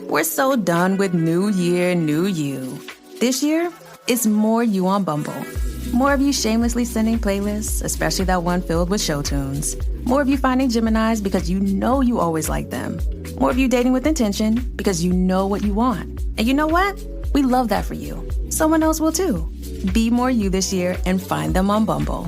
We're so done with new year, new you. This year, it's more you on Bumble. More of you shamelessly sending playlists, especially that one filled with show tunes. More of you finding Geminis because you know you always like them. More of you dating with intention because you know what you want. And you know what? We love that for you. Someone else will too. Be more you this year and find them on Bumble.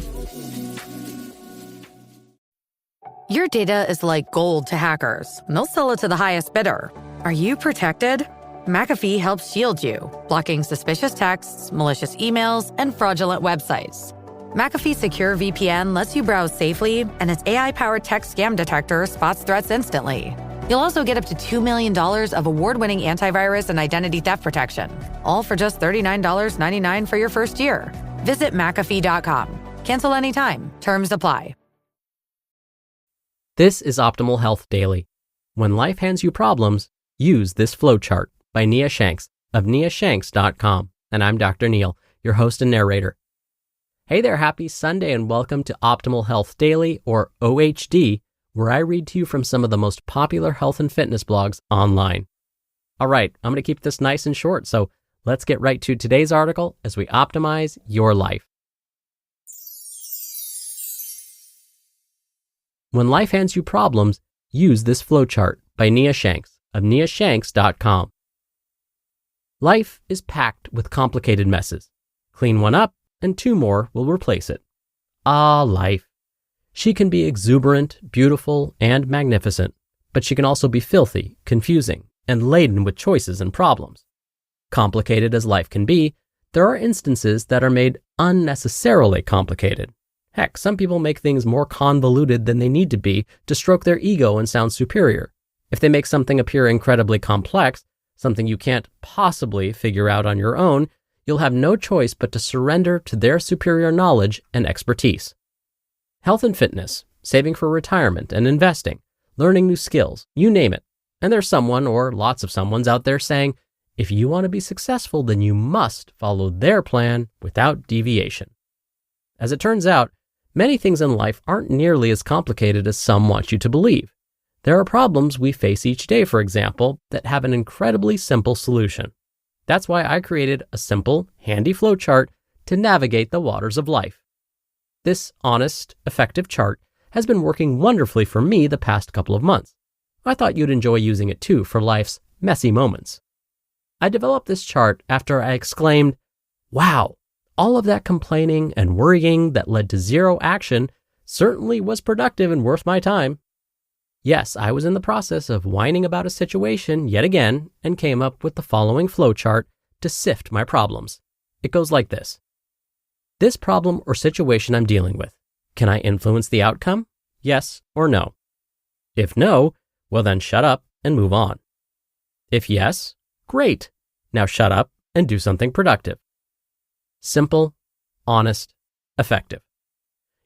Your data is like gold to hackers, and they'll sell it to the highest bidder. Are you protected? McAfee helps shield you, blocking suspicious texts, malicious emails, and fraudulent websites. McAfee Secure VPN lets you browse safely, and its AI-powered text scam detector spots threats instantly. You'll also get up to $2 million of award-winning antivirus and identity theft protection, all for just $39.99 for your first year. Visit McAfee.com. Cancel anytime. Terms apply. This is Optimal Health Daily. When life hands you problems, use this flowchart by Nia Shanks of niashanks.com. And I'm Dr. Neil, your host and narrator. Hey there, happy Sunday and welcome to Optimal Health Daily, or OHD, where I read to you from some of the most popular health and fitness blogs online. All right, I'm going to keep this nice and short, so let's get right to today's article as we optimize your life. When life hands you problems, use this flowchart by Nia Shanks of niashanks.com. Life is packed with complicated messes. Clean one up, and two more will replace it. Ah, life. She can be exuberant, beautiful, and magnificent, but she can also be filthy, confusing, and laden with choices and problems. Complicated as life can be, there are instances that are made unnecessarily complicated. Heck, some people make things more convoluted than they need to be to stroke their ego and sound superior. If they make something appear incredibly complex, something you can't possibly figure out on your own, you'll have no choice but to surrender to their superior knowledge and expertise. Health and fitness, saving for retirement and investing, learning new skills, you name it. And there's someone or lots of someones out there saying, if you want to be successful, then you must follow their plan without deviation. As it turns out, many things in life aren't nearly as complicated as some want you to believe. There are problems we face each day, for example, that have an incredibly simple solution. That's why I created a simple, handy flowchart to navigate the waters of life. This honest, effective chart has been working wonderfully for me the past couple of months. I thought you'd enjoy using it too for life's messy moments. I developed this chart after I exclaimed, wow, all of that complaining and worrying that led to zero action certainly was productive and worth my time. Yes, I was in the process of whining about a situation yet again and came up with the following flowchart to sift my problems. It goes like this. This problem or situation I'm dealing with, can I influence the outcome? Yes or no? If no, well then shut up and move on. If yes, great. Now shut up and do something productive. Simple, honest, effective.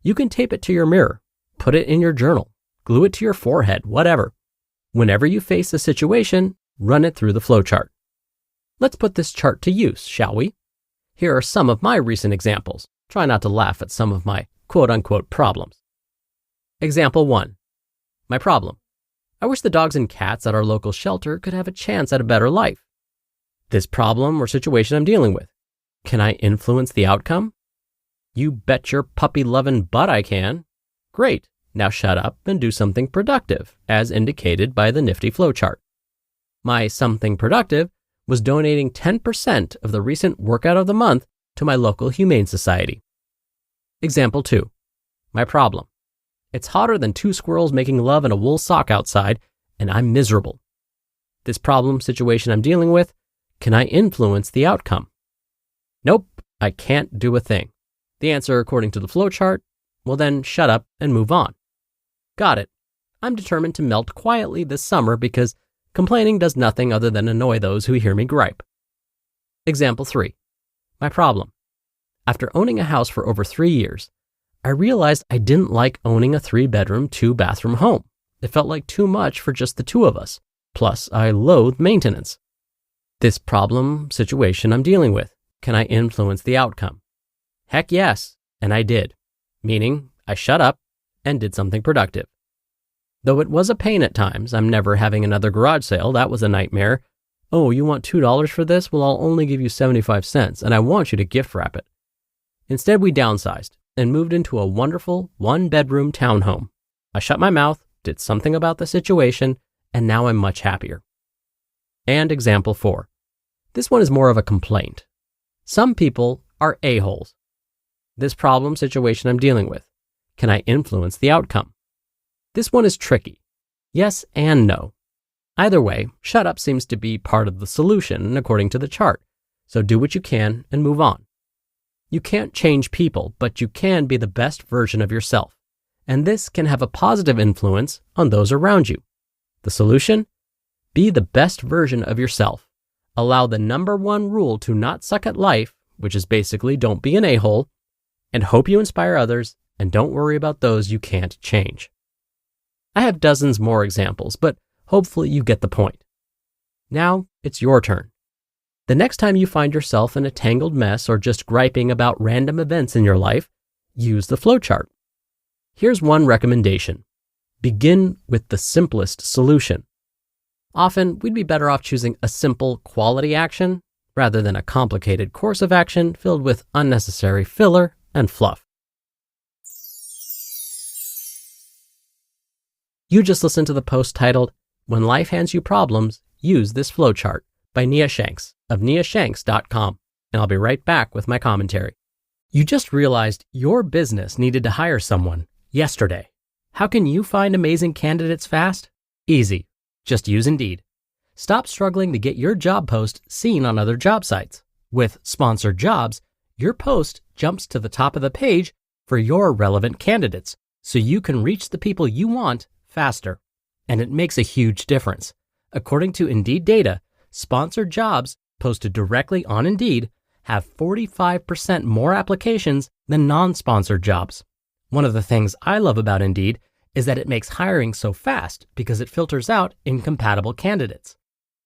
You can tape it to your mirror, put it in your journal, glue it to your forehead, whatever. Whenever you face a situation, run it through the flowchart. Let's put this chart to use, shall we? Here are some of my recent examples. Try not to laugh at some of my quote-unquote problems. Example 1. My problem. I wish the dogs and cats at our local shelter could have a chance at a better life. This problem or situation I'm dealing with. Can I influence the outcome? You bet your puppy-loving butt I can. Great. Now shut up and do something productive, as indicated by the nifty flowchart. My something productive was donating 10% of the recent workout of the month to my local humane society. Example 2. My problem. It's hotter than two squirrels making love in a wool sock outside, and I'm miserable. This problem situation I'm dealing with, can I influence the outcome? Nope, I can't do a thing. The answer, according to the flowchart, well then shut up and move on. Got it. I'm determined to melt quietly this summer because complaining does nothing other than annoy those who hear me gripe. Example 3. My problem. After owning a house for over 3 years, I realized I didn't like owning a 3-bedroom, 2-bathroom home. It felt like too much for just the two of us. Plus, I loathe maintenance. This problem situation I'm dealing with, can I influence the outcome? Heck yes, and I did. Meaning, I shut up and did something productive. Though it was a pain at times, I'm never having another garage sale, that was a nightmare, "Oh, you want $2 for this? Well, I'll only give you 75 cents, and I want you to gift wrap it." Instead, we downsized and moved into a wonderful one-bedroom townhome. I shut my mouth, did something about the situation, and now I'm much happier. And example 4. This one is more of a complaint. Some people are a-holes. This problem situation I'm dealing with. Can I influence the outcome? This one is tricky. Yes and no. Either way, shut up seems to be part of the solution according to the chart. So do what you can and move on. You can't change people, but you can be the best version of yourself. And this can have a positive influence on those around you. The solution? Be the best version of yourself. Allow the number one rule to not suck at life, which is basically don't be an a-hole, and hope you inspire others, and don't worry about those you can't change. I have dozens more examples, but hopefully you get the point. Now it's your turn. The next time you find yourself in a tangled mess or just griping about random events in your life, use the flowchart. Here's one recommendation. Begin with the simplest solution. Often, we'd be better off choosing a simple quality action rather than a complicated course of action filled with unnecessary filler and fluff. You just listened to the post titled, "When Life Hands You Problems, Use This Flowchart" by Nia Shanks of niashanks.com, and I'll be right back with my commentary. You just realized your business needed to hire someone yesterday. How can you find amazing candidates fast? Easy. Just use Indeed. Stop struggling to get your job post seen on other job sites. With Sponsored Jobs, your post jumps to the top of the page for your relevant candidates, so you can reach the people you want faster. And it makes a huge difference. According to Indeed data, Sponsored Jobs posted directly on Indeed have 45% more applications than non-sponsored jobs. One of the things I love about Indeed is that it makes hiring so fast because it filters out incompatible candidates.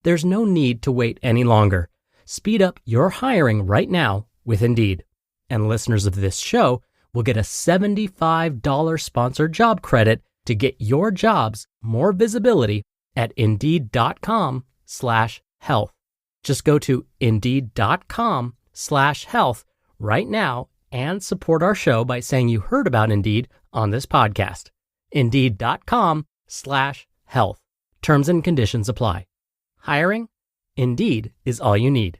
There's no need to wait any longer. Speed up your hiring right now with Indeed. And listeners of this show will get a $75 sponsored job credit to get your jobs more visibility at Indeed.com/health. Just go to Indeed.com/health right now and support our show by saying you heard about Indeed on this podcast. Indeed.com/health. Terms and conditions apply. Hiring? Indeed is all you need.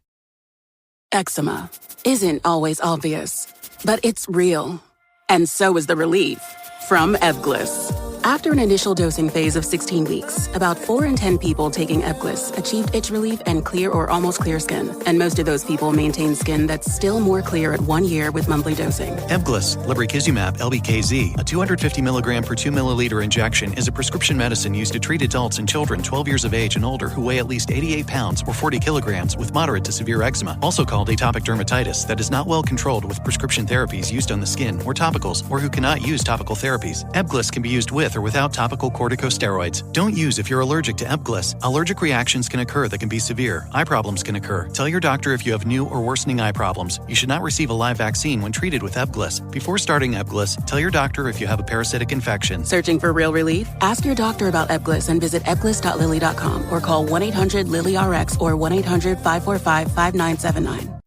Eczema isn't always obvious, but it's real. And so is the relief from Ebglyss. After an initial dosing phase of 16 weeks, about 4 in 10 people taking Ebglyss achieved itch relief and clear or almost clear skin. And most of those people maintain skin that's still more clear at 1 year with monthly dosing. Ebglyss, lebrikizumab LBKZ, a 250 milligram per 2 milliliter injection, is a prescription medicine used to treat adults and children 12 years of age and older who weigh at least 88 pounds or 40 kilograms with moderate to severe eczema, also called atopic dermatitis, that is not well controlled with prescription therapies used on the skin or topicals, or who cannot use topical therapies. Ebglyss can be used with or without topical corticosteroids. Don't use if you're allergic to Ebglyss. Allergic reactions can occur that can be severe. Eye problems can occur. Tell your doctor if you have new or worsening eye problems. You should not receive a live vaccine when treated with Ebglyss. Before starting Ebglyss, tell your doctor if you have a parasitic infection. Searching for real relief? Ask your doctor about Ebglyss and visit ebglyss.lilly.com or call 1-800-LILY-RX or 1-800-545-5979.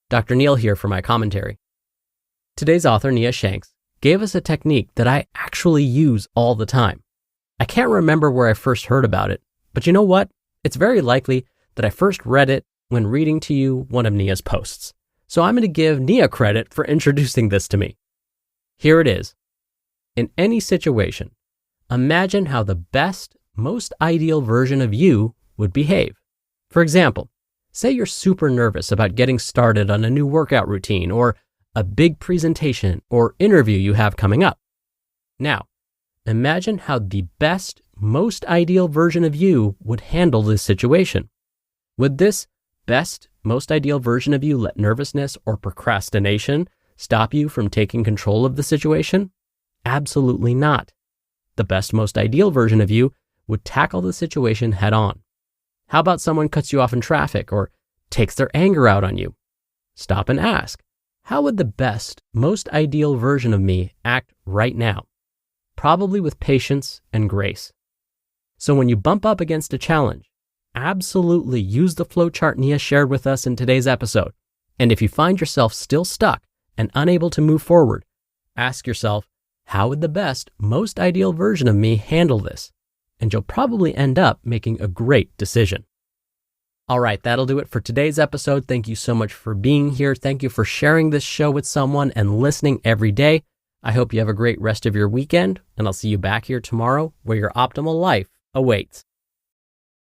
Dr. Neil here for my commentary. Today's author, Nia Shanks, gave us a technique that I actually use all the time. I can't remember where I first heard about it, but you know what? It's very likely that I first read it when reading to you one of Nia's posts. So I'm going to give Nia credit for introducing this to me. Here it is. In any situation, imagine how the best, most ideal version of you would behave. For example, say you're super nervous about getting started on a new workout routine or a big presentation or interview you have coming up. Now, imagine how the best, most ideal version of you would handle this situation. Would this best, most ideal version of you let nervousness or procrastination stop you from taking control of the situation? Absolutely not. The best, most ideal version of you would tackle the situation head on. How about someone cuts you off in traffic or takes their anger out on you? Stop and ask, how would the best, most ideal version of me act right now? Probably with patience and grace. So when you bump up against a challenge, absolutely use the flowchart Nia shared with us in today's episode. And if you find yourself still stuck and unable to move forward, ask yourself, how would the best, most ideal version of me handle this? And you'll probably end up making a great decision. All right, that'll do it for today's episode. Thank you so much for being here. Thank you for sharing this show with someone and listening every day. I hope you have a great rest of your weekend, and I'll see you back here tomorrow where your optimal life awaits.